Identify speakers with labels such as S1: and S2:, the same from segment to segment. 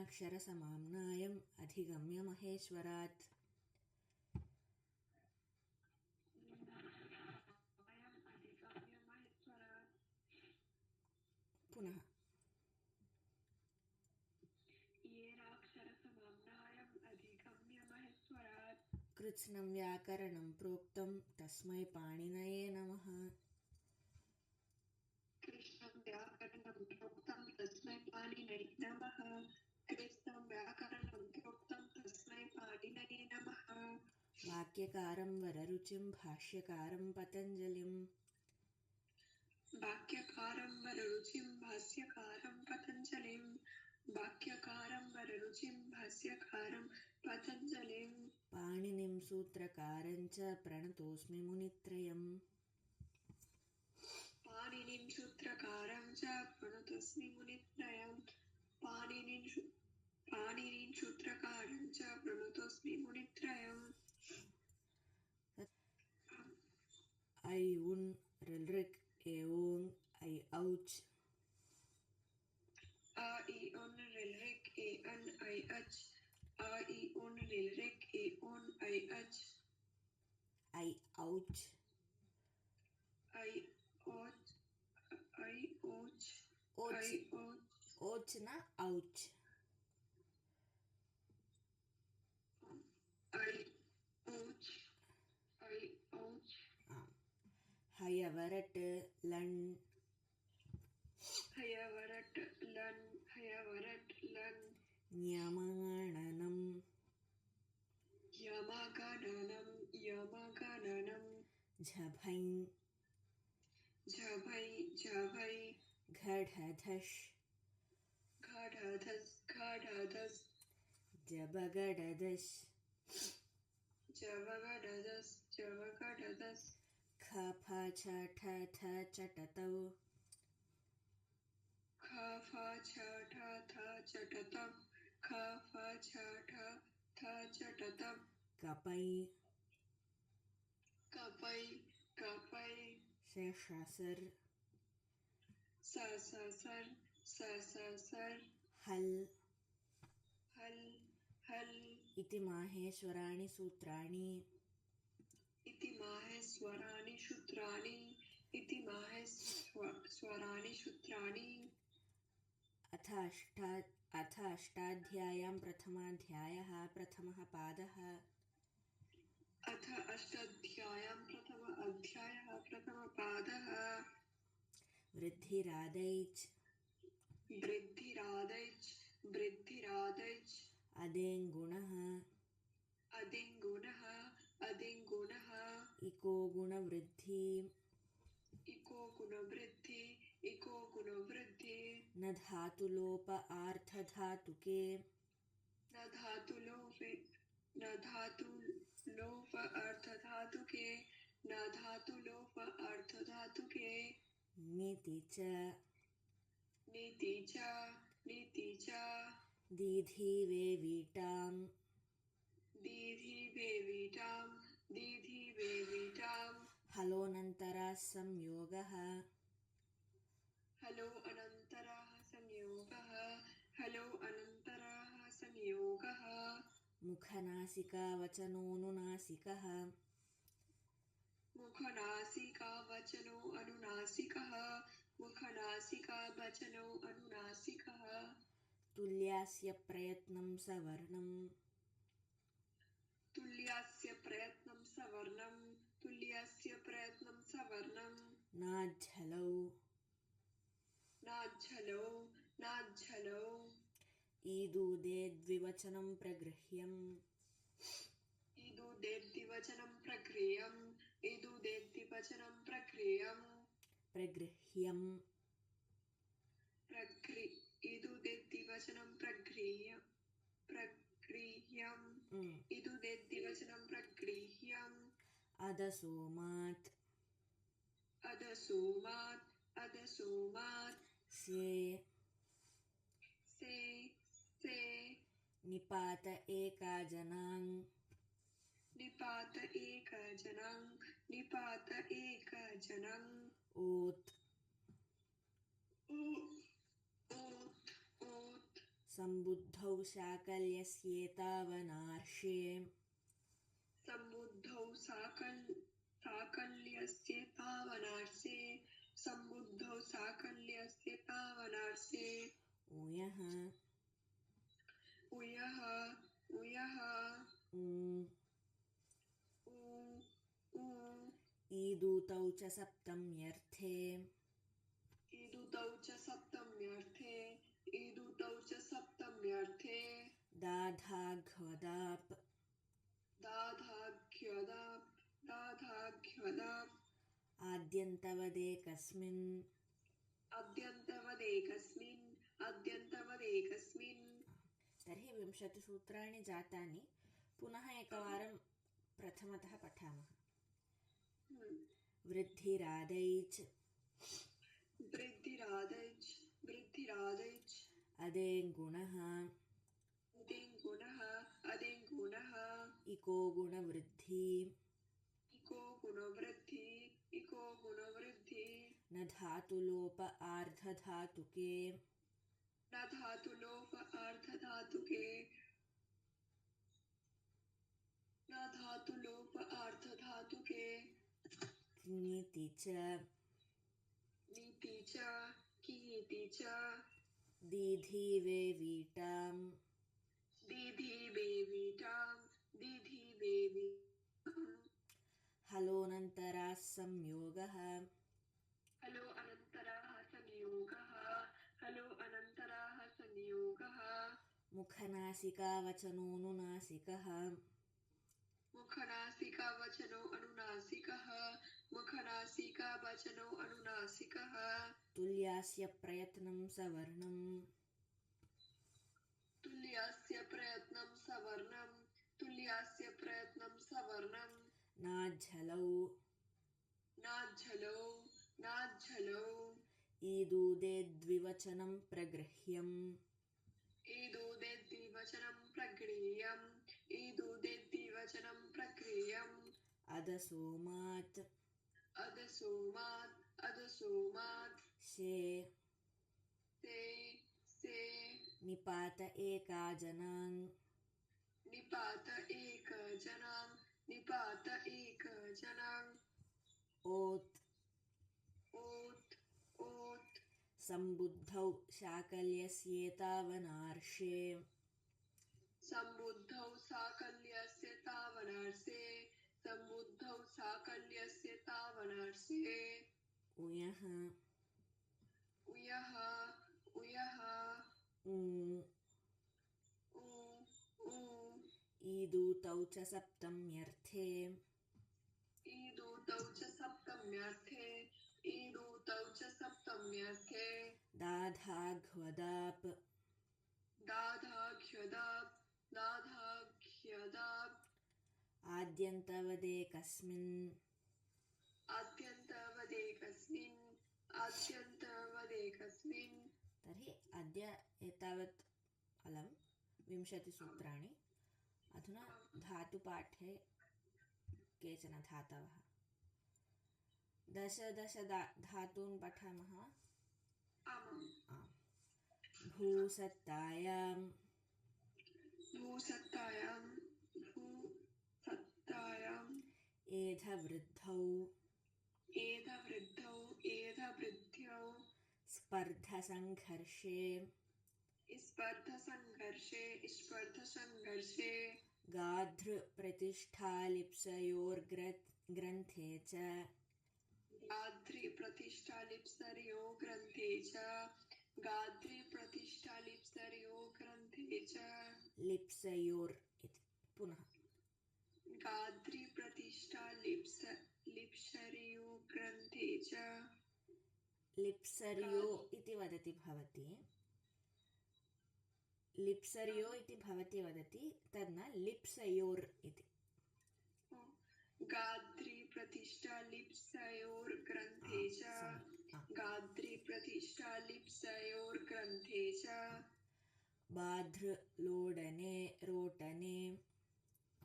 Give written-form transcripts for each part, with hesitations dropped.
S1: येनाक्षरसमाम्नायम् अधिगम्य महेश्वरात्। पुनः कृत्स्नं व्याकरणं प्रोक्तं तस्मै पाणिनये नमः।
S2: कृष्णं व्याकरणं प्रोक्तं तस्मै पाणिनये नमः। कृष्णं व्याकरणं प्रोक्तं तस्मै पाणिनये नमः।
S1: वाक्यकारं वररुचिं भाष्यकारं पतञ्जलिम्।
S2: वाक्यकारं वररुचिं भाष्यकारं पतञ्जलिं। वाक्यकारं वररुचिं भाष्यकारं पतञ्जलिं।
S1: पाणिनिं सूत्रकारं च प्रणतोऽस्मि मुनित्रयम्।
S2: पाणिनिं सूत्रकारं च प्रणतोऽस्मि मुनित्रयम्। पाणिनिं सूत्रकारं च प्रणतोऽस्मि मुनित्रयम्।
S1: ऐ उन् ऋल् ए ओङ् ऐ औच्।
S2: A I on rilrik e an I ach. A I on rilrik e on I ach.
S1: ऐ औच्
S2: I och. I och.
S1: ओच्
S2: I och.
S1: ओच् न औच्।
S2: I och. I och.
S1: हयवरट् लण्
S2: Hayavarat lan. Hayavarat lan.
S1: न्यमाणनं
S2: Yamagananam. Yamagananam.
S1: झभञ्
S2: Jabhai. Jabhai.
S1: घढधश्
S2: Ghadhadas. Ghadhadas.
S1: जबगडदश्
S2: Javagadadas. Javagadadas.
S1: खफ छ ठ थ चटतौ
S2: Kha fa cha tha tha chatatam. Kha fa cha tha tha chatatam.
S1: कपै
S2: Kapai. Kapai.
S1: शशसर्
S2: Sa sa sar. Sa sa sar.
S1: हल्
S2: Hal. Hal.
S1: इति माहेश्वराणि सूत्राणि।
S2: Iti maheswarani shutrani. Iti maheswarani shutrani.
S1: अथ अष्टाध्याय्यां प्रथमाध्यायः प्रथमः पादः।
S2: अथ अष्टाध्याय्यां प्रथम अध्यायः प्रथमपादः।
S1: वृद्धिरादैच्
S2: वृद्धिरादैच् वृद्धिरादैच्
S1: अदेङ्गुणः
S2: अदिङ्गुणः अदिङ्गुणः
S1: इको गुणवृद्धि
S2: इको गुणवृद्धि इको गुणवृद्धि
S1: न धातुलोप आर्थधातुके
S2: न धातुलोपे न धातुलोप अर्थधातुके न धातुलोप अर्थधातुके
S1: निति च
S2: नीति च नीति च
S1: दीधि वेवीटाम्
S2: दीधि वेवीटां दीधि वेवीटां
S1: हलोऽनन्तरः संयोगः
S2: हलो अनन्तरः संयोगः हलो अनन्तरः संयोगः
S1: मुखनासिकावचनोऽनुनासिकः
S2: मुखनासिका वचनो अनुनासिकः मुखनासिका वचनो अनुनासिकः
S1: तुल्यास्य प्रयत्नं सवर्णम्
S2: तुल्यस्य प्रयत्नं सवर्णं तुल्यस्य प्रयत्नं सवर्णं
S1: नाझ्झलौ
S2: नाझ्झलौ नाझ्झलौ
S1: ईदूदे द्विवचनं प्रगृह्यम्
S2: इदुदेद्दिवचनं प्रक्रियम् इदुदेद्दिवचनं प्रक्रियम्
S1: प्रगृह्यम्
S2: इदुदेद्दिवचनं प्रगृह्यम् इदुदेद्दिवचनं प्रगृह्यम्
S1: अदसोमात्
S2: अदसोमात् अदसोमात्
S1: से
S2: से से
S1: निपात एकाजनाङ्
S2: निपात एकजनं निपात एकजनं
S1: ओत्
S2: ऊत् ऊत्
S1: सम्बुद्धौ शाकल्यस्येतावनार्षे
S2: सम्बुद्धौ साकल्यस्येतावनार्षे सम्बुद्धौ साकल्यस्येतावनार्षे
S1: ऊयः
S2: उयः उयः
S1: ऊ
S2: ऊ ऊ
S1: ईदूतौ च सप्तम्यर्थे
S2: ईदुतौ च सप्तम्यर्थे ईदुतौ च सप्तम्यर्थे
S1: दाधाघ्वदाप्
S2: दाधाघ्यदाप् दाधाघ्यदाप्
S1: आद्यन्तवदेकस्मिन्
S2: अद्यन्तवदेकस्मिन्
S1: तर्हि 20 सूत्राणि जातानि पुनः एकवारं प्रथमतः पठामः वृद्धिरादैच्
S2: वृद्धिरादैच् वृद्धिरादैच्
S1: अदेङ्गुणः
S2: अदेङ्गुणः अदेङ्गुणः
S1: इको गुणवृद्धि
S2: इको गुणवृद्धि इको गुणवृद्धि
S1: न धातुलोप आर्धधातुके
S2: न धातुलोप आर्धधातुके न धातुलोप आर्धधातुके
S1: ङिति च
S2: नीति च कीति च
S1: दीधि वेवीटां
S2: दीधि बेवीटां दीधि बेवीटां
S1: हलोऽनन्तराः संयोगः
S2: हलो अनन्तराः संयोगः हलो अनन्तराः संयोगः
S1: मुखनासिकावचनोऽनुनासिकः
S2: मुखनासिकावचनो अनुनासिकः मुखनासिकावचनो अनुनासिकः
S1: तुल्यास्य प्रयत्नं सवर्णं
S2: तुल्यस्य प्रयत्नं सवर्णं तुल्यस्य प्रयत्नं सवर्णं
S1: नाझ्झलौ
S2: नाझ्झलौ नाझ्झलौ
S1: ईदूदे द्विवचनं प्रगृह्यम्
S2: ईदूदे द्विवचनं प्रगृह्यम् ईदूदे द्विवचनं प्रगृह्यम्
S1: अदसोमात्
S2: अदसोमात् अदसोमात्
S1: शे
S2: से
S1: निपात एकाजनाङ्
S2: निपात एकजनां निपात एकजनां
S1: ओत्
S2: ओत् ओत्
S1: सम्बुद्धौ शाकल्यस्येतावनार्षे
S2: सम्बुद्धौ साकल्यस्य तावनार्षे सम्बुद्धौ साकल्यस्य तावनार्षे
S1: उयः
S2: उयः उयः
S1: ऊ
S2: ऊ ऊ
S1: ईदूतौ च सप्तम्यर्थे
S2: ईदूतौ च सप्तम्यर्थे ईदूतौ च सप्तम्यर्थे
S1: दाधाघ्वदाप्
S2: दाधाघ्यदाप् दाधाघ्यदाप्
S1: आद्यन्तवदेकस्मिन्
S2: आद्यन्तवदेकस्मिन् आद्यन्तवदेकस्मिन्
S1: तर्हि अद्य एतावत् अलं 20 सूत्राणि अधुना धातुपाठे केचन धातवः दश धातून् पठामः
S2: आमाम्
S1: आम् भूसत्तायां
S2: भूसत्तायां भूसत्तायाम्
S1: एधवृद्धौ
S2: एधवृद्धौ एधवृद्ध्यौ
S1: स्पर्धसङ्घर्षे
S2: स्पर्धसङ्घर्षे
S1: गाधृप्रतिष्ठालिप्सयोर्ग्रन्थे च
S2: गाध्रिप्रतिष्ठालिप्सर्यो ग्रन्थे च गाध्रिप्रतिष्ठालिप्सर्यो ग्रन्थे च
S1: लिप्सयोर् इति पुनः
S2: गाध्रिप्रतिष्ठालिप्सर्यो ग्रन्थे च
S1: लिप्सर्यो इति वदति भवति लिप्सर्यो इति भवती वदति तद् न लिप्सयोर् इति
S2: गाध्रिप्रतिष्ठालिप्सयोर्ग्रन्थे च गाध्रिप्रतिष्ठालिप्सयोर्ग्रन्थे च
S1: बाधृलोडने रोटने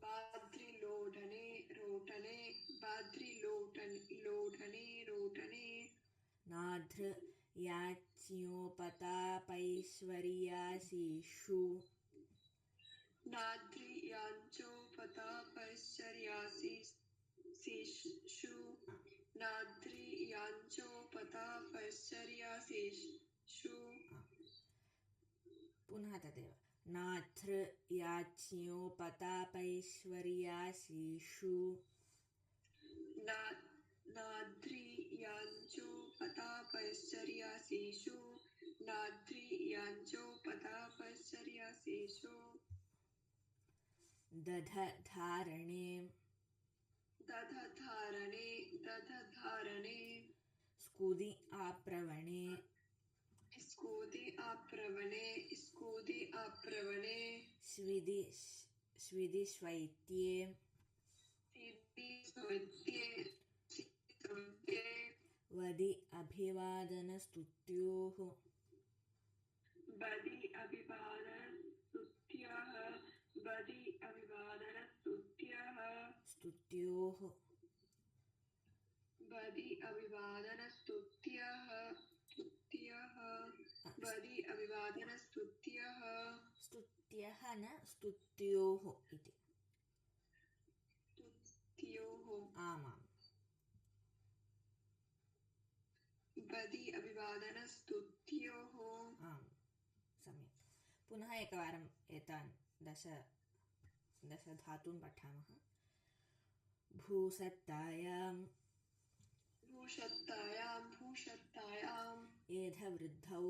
S2: बाध्रिलोडने रोटने नाधृ
S1: याच्ञोपतापैश्वर्यासीषु
S2: नाद्रियाञ्चोपतापैश्वर्यासीषु नाद्रियाञ्चोपतापैश्वर्यासीषु
S1: पुनः तदेव नाथृ याच्ञोपतापैश्वर्यासीषु
S2: नाद्रियाञ्चोपतापैश्वर्यासीषु नाद्रियाञ्चोपतापैश्वर्यासीषु
S1: दधधारणे
S2: दधधारणे
S1: स्कुदि आप्रवणे
S2: स्कुदि आप्रवणे
S1: स्विदि स्वैत्ये
S2: सिद्धिस्वैत्ये
S1: वदि अभिवादनस्तुत्योः
S2: बदि अभिवादनस्तुत्योः
S1: स्तुत्योः
S2: बदि अभिवादनस्तुत्योः बदि अभिवादनस्तुत्योः
S1: स्तुत्यः न स्तुत्योः इति
S2: स्तुत्योः
S1: आमाम्
S2: बदि अभिवादनस्तुत्योः
S1: आम् सम्यक् पुनः एकवारम् एतान् दश धातून् पठामः भूसत्तायाम् एधवृद्धौ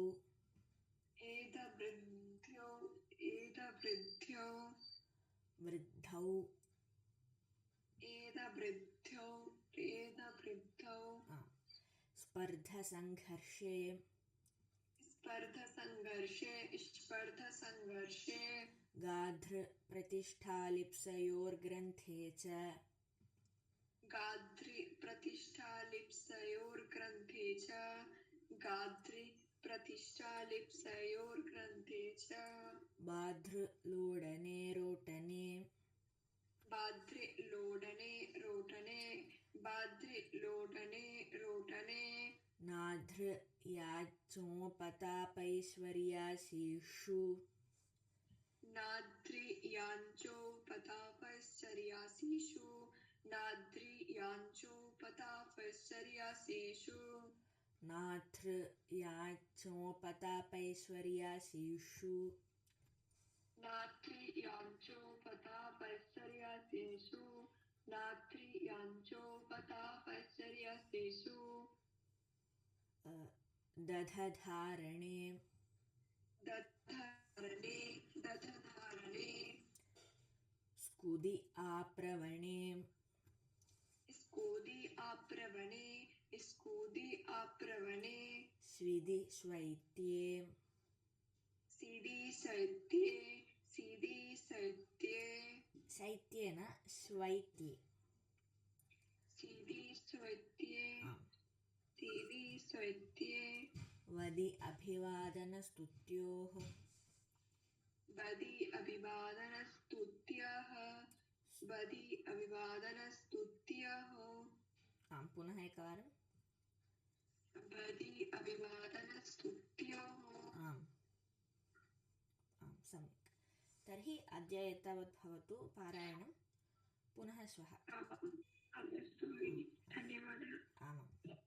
S1: वृद्धौ स्पर्धसङ्घर्षे गाधृ प्रतिष्ठालिप्सयोर्ग्रन्थे च बाधृलोडने रोटने नाधृ याच्ञोपतापैश्वर्यासीषु नाथृ याच्ञोपतापैश्वर्यासीषु दधधारणे स्कुदि आप्रवणे स्विदि स्वैत्ये शैत्ये न स्वैत्ये आम् वदि अभिवादनस्तुत्योः आम् पुनः एकवारम् आम् सम्यक् तर्हि अद्य एतावत् भवतु पारायणं पुनः श्वः
S2: धन्यवादः
S1: आमाम्